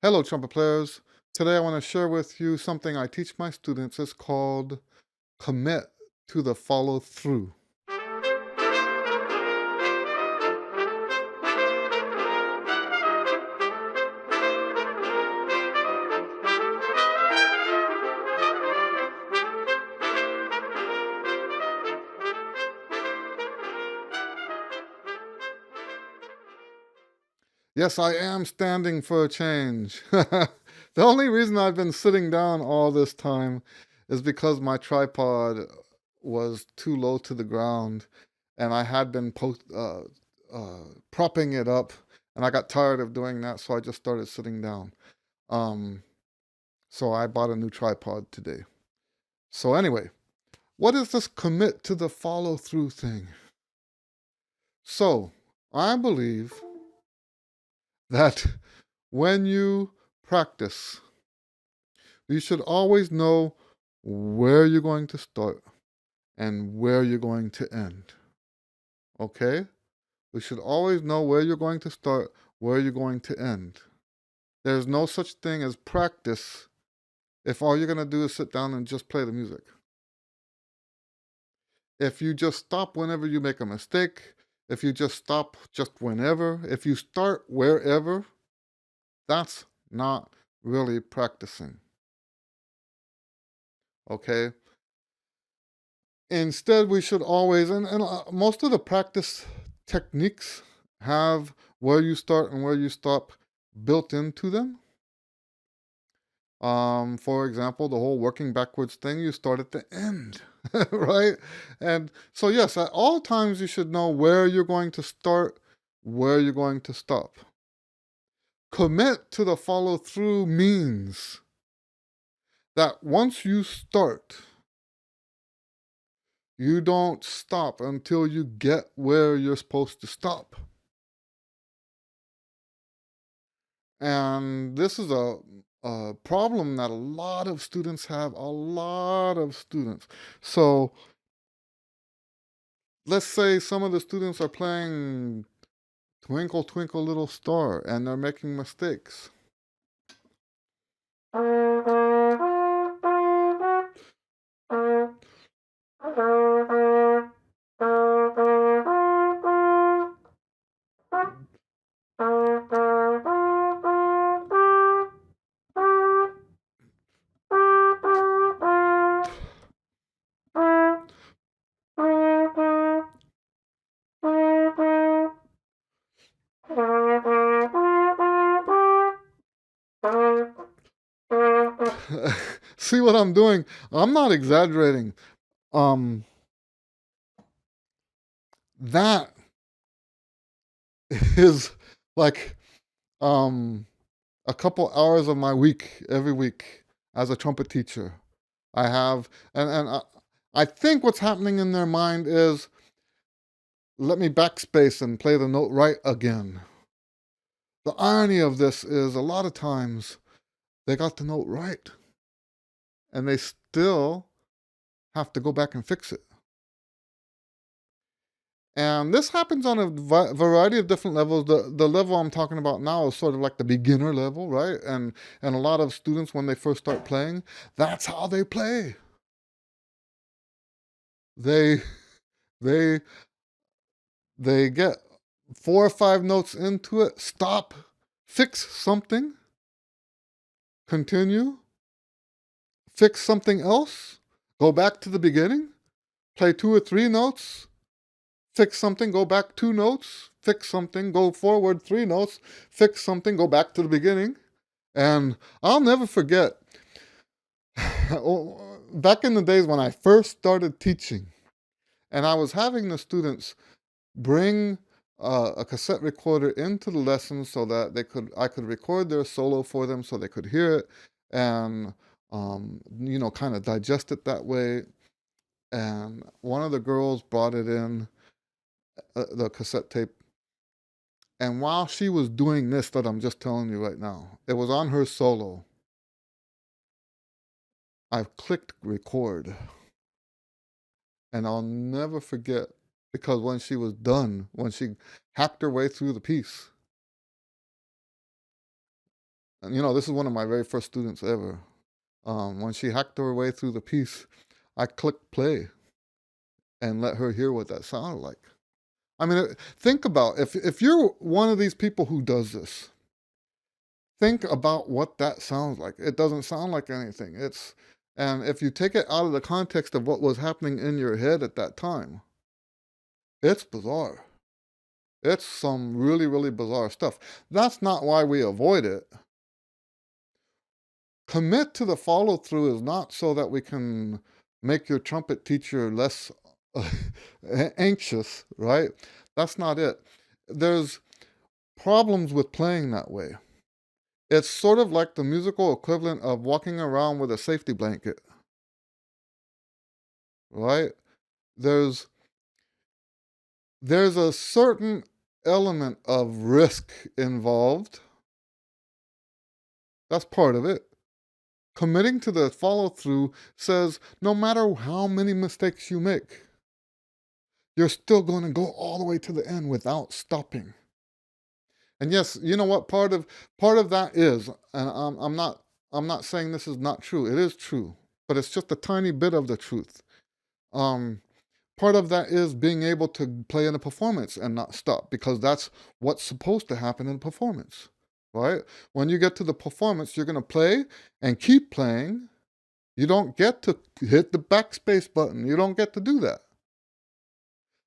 Hello, trumpet players. Today I want to share with you something I teach my students. It's called commit to the follow through. Yes, I am standing for a change. The only reason I've been sitting down all this time is because my tripod was too low to the ground and I had been propping it up, and I got tired of doing that, so I just started sitting down. Um, so I bought a new tripod today. So anyway, what is this commit to the follow through thing? So I believe that when you practice, you should always know where you're going to start and where you're going to end. Okay? We should always know where you're going to start, where you're going to end. There's no such thing as practice if all you're going to do is sit down and just play the music. If you just stop whenever you make a mistake, if you just stop just whenever, if you start wherever, that's not really practicing. Okay? Instead, we should always, and most of the practice techniques have where you start and where you stop built into them. For example, the whole working backwards thing, you start at the end, right? And so, yes, at all times you should know where you're going to start, where you're going to stop. Commit to the follow through means that once you start, you don't stop until you get where you're supposed to stop. And this is a problem that a lot of students have, a lot of students. So let's say some of the students are playing Twinkle, Twinkle, Little Star, and they're making mistakes. See what I'm doing? I'm not exaggerating. That is like a couple hours of my week every week as a trumpet teacher. I have, I think what's happening in their mind is, let me backspace and play the note right again. The irony of this is a lot of times they got the note right and they still have to go back and fix it. And this happens on a variety of different levels. The level I'm talking about now is sort of like the beginner level, right? And a lot of students, when they first start playing, that's how they play. They they they get 4 or 5 notes into it, stop, fix something, continue, fix something else, go back to the beginning, play 2 or 3 notes, fix something, go back 2 notes, fix something, go forward 3 notes, fix something, go back to the beginning. And I'll never forget, back in the days when I first started teaching, and I was having the students bring a cassette recorder into the lesson so that I could record their solo for them so they could hear it and kind of digest it that way. And one of the girls brought it in, the cassette tape. And while she was doing this that I'm just telling you right now, it was on her solo. I clicked record, and I'll never forget, because when she was done, when she hacked her way through the piece, And this is one of my very first students ever. When she hacked her way through the piece, I clicked play and let her hear what that sounded like. I mean, think about if you're one of these people who does this, think about what that sounds like. It doesn't sound like anything. And if you take it out of the context of what was happening in your head at that time, it's bizarre. It's some really, really bizarre stuff. That's not why we avoid it. Commit to the follow through is not so that we can make your trumpet teacher less anxious, right? That's not it. There's problems with playing that way. It's sort of like the musical equivalent of walking around with a safety blanket, right? There's there's a certain element of risk involved. That's part of it. Committing to the follow through says no matter how many mistakes you make, you're still going to go all the way to the end without stopping. And yes, you know what part of that is, and I'm not saying this is not true. It is true, but it's just a tiny bit of the truth. Um, Part of that is being able to play in a performance and not stop, because that's what's supposed to happen in a performance, right? When you get to the performance, you're going to play and keep playing. You don't get to hit the backspace button. You don't get to do that.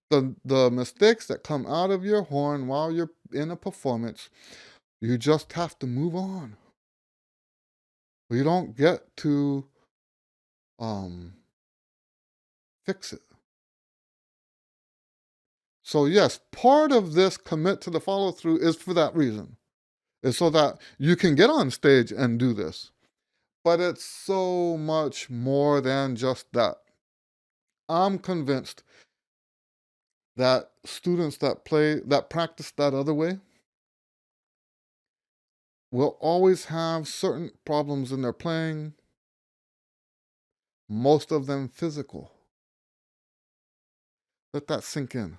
The mistakes that come out of your horn while you're in a performance, you just have to move on. You don't get to um, fix it. So yes, part of this commit to the follow through is for that reason. Is so that you can get on stage and do this. But it's so much more than just that. I'm convinced that students that practice that other way will always have certain problems in their playing, most of them physical. Let that sink in.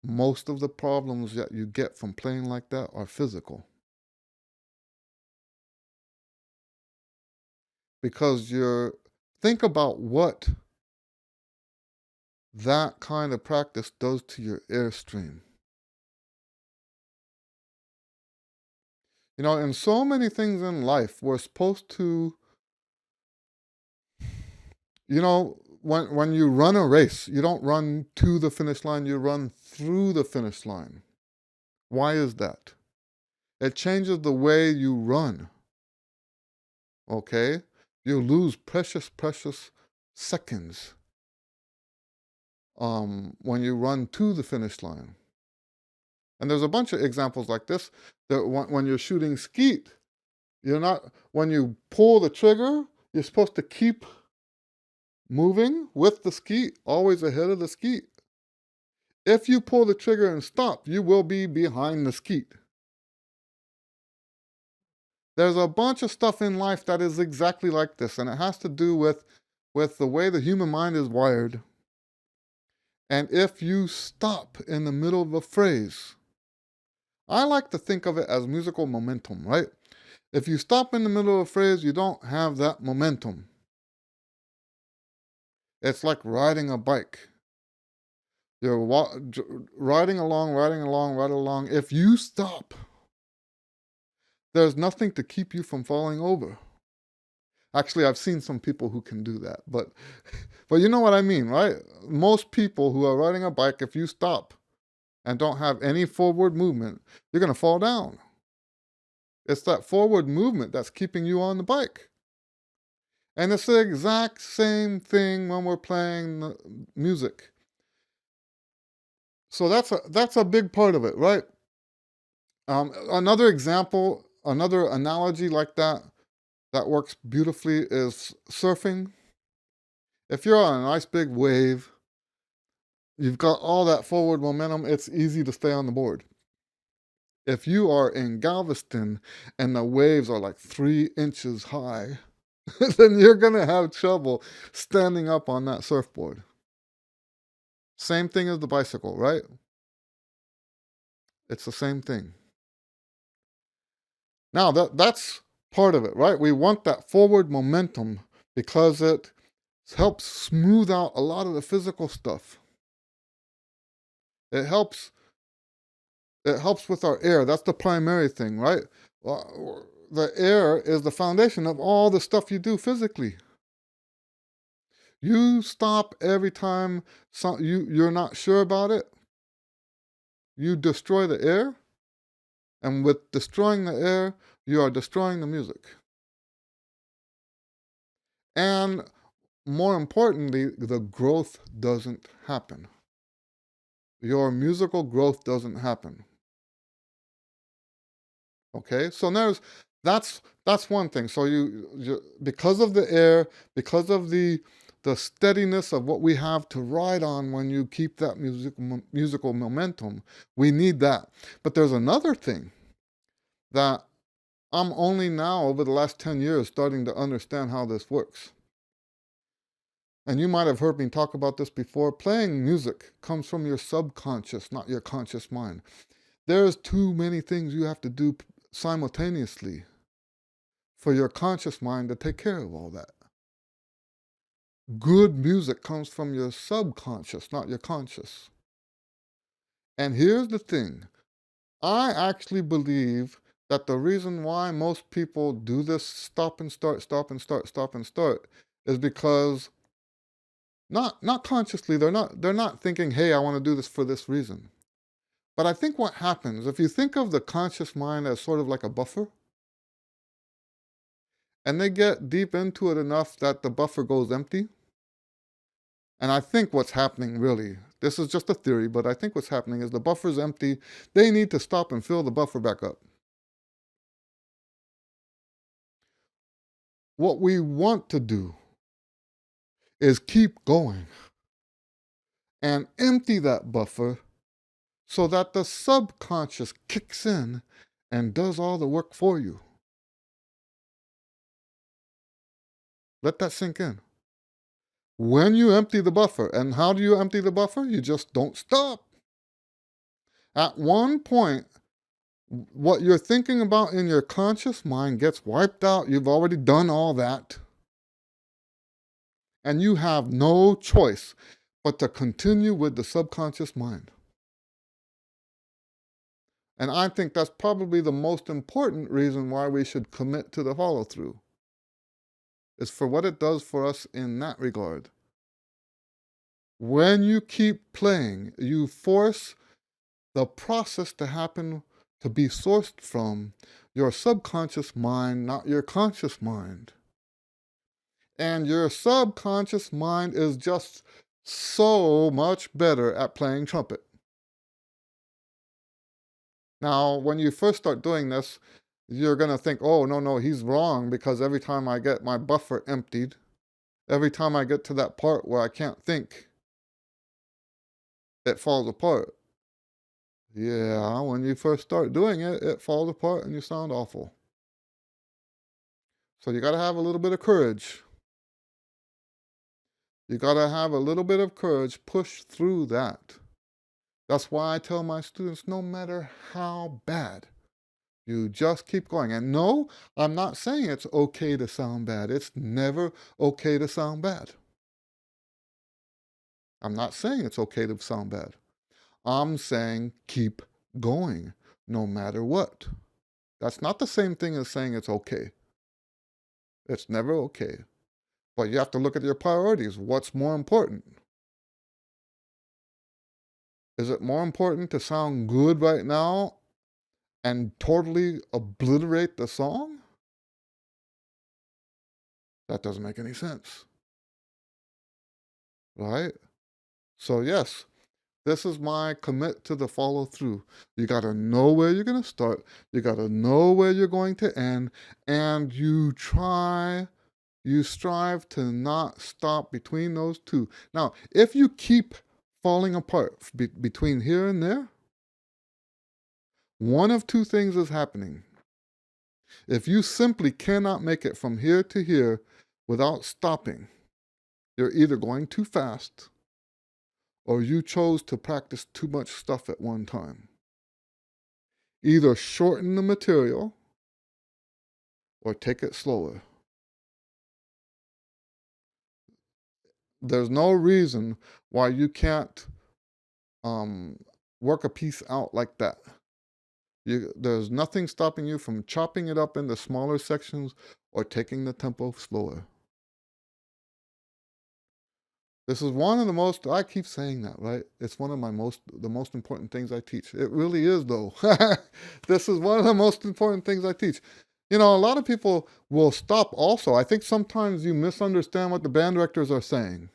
Most of the problems that you get from playing like that are physical. Because think about what that kind of practice does to your airstream. In so many things in life, we're supposed to, when you run a race, you don't run to the finish line, you run through the finish line. Why is that? It changes the way you run. Okay? You lose precious, precious seconds when you run to the finish line. And there's a bunch of examples like this. That when you're shooting skeet, when you pull the trigger, you're supposed to keep moving with the skeet, always ahead of the skeet. If you pull the trigger and stop, you will be behind the skeet. There's a bunch of stuff in life that is exactly like this, and it has to do with the way the human mind is wired. And if you stop in the middle of a phrase, I like to think of it as musical momentum, right? If you stop in the middle of a phrase, you don't have that momentum. It's like riding a bike. You're riding along, riding along, riding along. If you stop, there's nothing to keep you from falling over. Actually, I've seen some people who can do that, but you know what I mean, right? Most people who are riding a bike, if you stop and don't have any forward movement, you're going to fall down. It's that forward movement that's keeping you on the bike. And it's the exact same thing when we're playing music. So that's a big part of it, right? Another example, another analogy like that works beautifully is surfing. If you're on a nice big wave, you've got all that forward momentum, it's easy to stay on the board. If you are in Galveston and the waves are like 3 inches high, then you're going to have trouble standing up on that surfboard. Same thing as the bicycle, right? It's the same thing. Now that's part of it, right? We want that forward momentum because it helps smooth out a lot of the physical stuff. It helps with our air. That's the primary thing, right? Well, the air is the foundation of all the stuff you do physically. You stop every time you're not sure about it, you destroy the air, and with destroying the air, you are destroying the music. And more importantly, the growth doesn't happen. Your musical growth doesn't happen. Okay, so that's one thing. So you because of the air, because of the steadiness of what we have to ride on when you keep that musical momentum, we need that. But there's another thing that I'm only now over the last 10 years starting to understand how this works. And you might have heard me talk about this before. Playing music comes from your subconscious, not your conscious mind. There's too many things you have to do simultaneously for your conscious mind to take care of all that. Good music comes from your subconscious, not your conscious. And here's the thing. I actually believe that the reason why most people do this stop and start, stop and start, stop and start is because not consciously, they're not thinking, hey, I want to do this for this reason. But I think what happens, if you think of the conscious mind as sort of like a buffer, and they get deep into it enough that the buffer goes empty, and I think what's happening really, this is just a theory, but I think what's happening is the buffer's empty, they need to stop and fill the buffer back up. What we want to do is keep going and empty that buffer so that the subconscious kicks in and does all the work for you. Let that sink in. When you empty the buffer, and how do you empty the buffer? You just don't stop. At one point, what you're thinking about in your conscious mind gets wiped out. You've already done all that. And you have no choice but to continue with the subconscious mind. And I think that's probably the most important reason why we should commit to the follow through, is for what it does for us in that regard. When you keep playing, you force the process to happen to be sourced from your subconscious mind, not your conscious mind. And your subconscious mind is just so much better at playing trumpet. Now, when you first start doing this, you're going to think, oh, no, he's wrong, because every time I get my buffer emptied, every time I get to that part where I can't think, it falls apart. Yeah, when you first start doing it, it falls apart and you sound awful. So you got to have a little bit of courage. You got to have a little bit of courage, push through that. That's why I tell my students, no matter how bad, you just keep going. And no, I'm not saying it's okay to sound bad. It's never okay to sound bad. I'm not saying it's okay to sound bad. I'm saying keep going, no matter what. That's not the same thing as saying it's okay. It's never okay. But you have to look at your priorities. What's more important? Is it more important to sound good right now and totally obliterate the song? That doesn't make any sense, right? So yes, this is my commit to the follow through. You got to know where you're going to start. You got to know where you're going to end. And you strive to not stop between those two. Now, if you keep falling apart between here and there, one of two things is happening. If you simply cannot make it from here to here without stopping, you're either going too fast or you chose to practice too much stuff at one time. Either shorten the material or take it slower. There's no reason why you can't work a piece out like that. There's nothing stopping you from chopping it up into smaller sections or taking the tempo slower. This is one of the most, I keep saying that, right? It's one of the most important things I teach. It really is, though. This is one of the most important things I teach. You know, a lot of people will stop also. I think sometimes you misunderstand what the band directors are saying.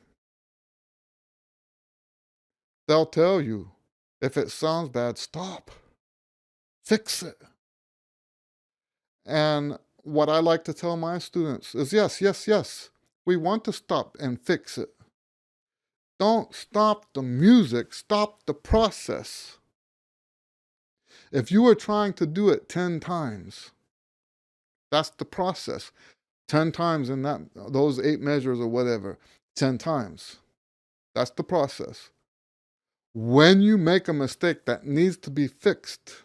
They'll tell you, if it sounds bad, stop. Fix it. And what I like to tell my students is yes, yes, yes. We want to stop and fix it. Don't stop the music, stop the process. If you are trying to do it 10 times, that's the process. 10 times in those 8 measures or whatever, 10 times. That's the process. When you make a mistake that needs to be fixed,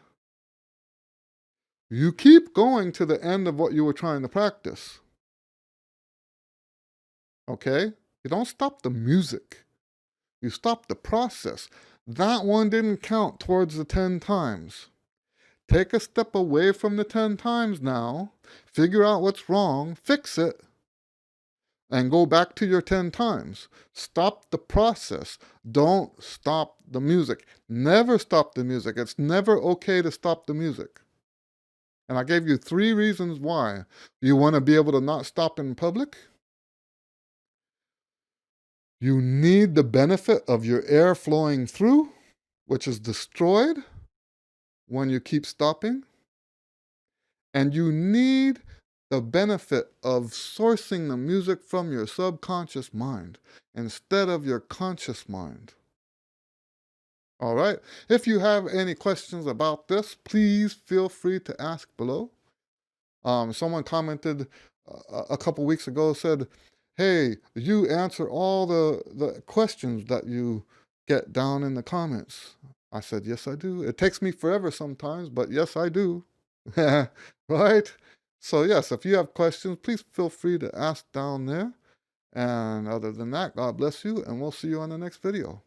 you keep going to the end of what you were trying to practice. Okay? You don't stop the music. You stop the process. That one didn't count towards the 10 times. Take a step away from the 10 times now, figure out what's wrong, fix it, and go back to your 10 times. Stop the process. Don't stop the music. Never stop the music. It's never okay to stop the music. And I gave you 3 reasons why. You want to be able to not stop in public? You need the benefit of your air flowing through, which is destroyed when you keep stopping. And you need the benefit of sourcing the music from your subconscious mind instead of your conscious mind. All right. If you have any questions about this, please feel free to ask below. Someone commented a couple weeks ago, said, hey, you answer all the questions that you get down in the comments. I said, yes, I do. It takes me forever sometimes, but yes, I do. Right? So yes, if you have questions, please feel free to ask down there. And other than that, God bless you, and we'll see you on the next video.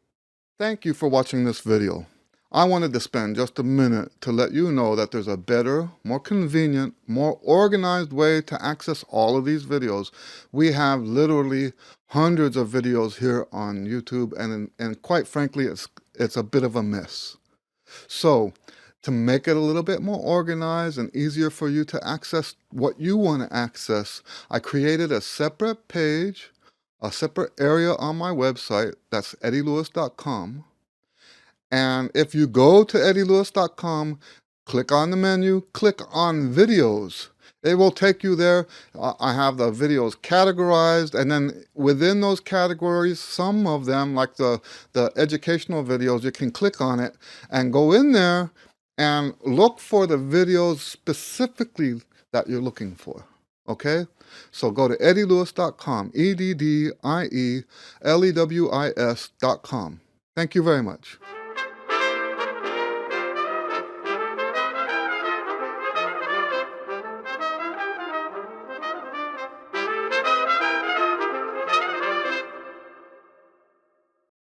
Thank you for watching this video. I wanted to spend just a minute to let you know that there's a better, more convenient, more organized way to access all of these videos. We have literally hundreds of videos here on YouTube, and quite frankly, it's a bit of a mess. So, to make it a little bit more organized and easier for you to access what you want to access, I created a separate page, a separate area on my website, that's eddielewis.com. And if you go to eddielewis.com, click on the menu, click on videos. It will take you there. I have the videos categorized, and then within those categories, some of them, like the educational videos, you can click on it and go in there and look for the videos specifically that you're looking for. Okay? So go to eddielewis.com, EDDIELEWIS.com. Thank you very much.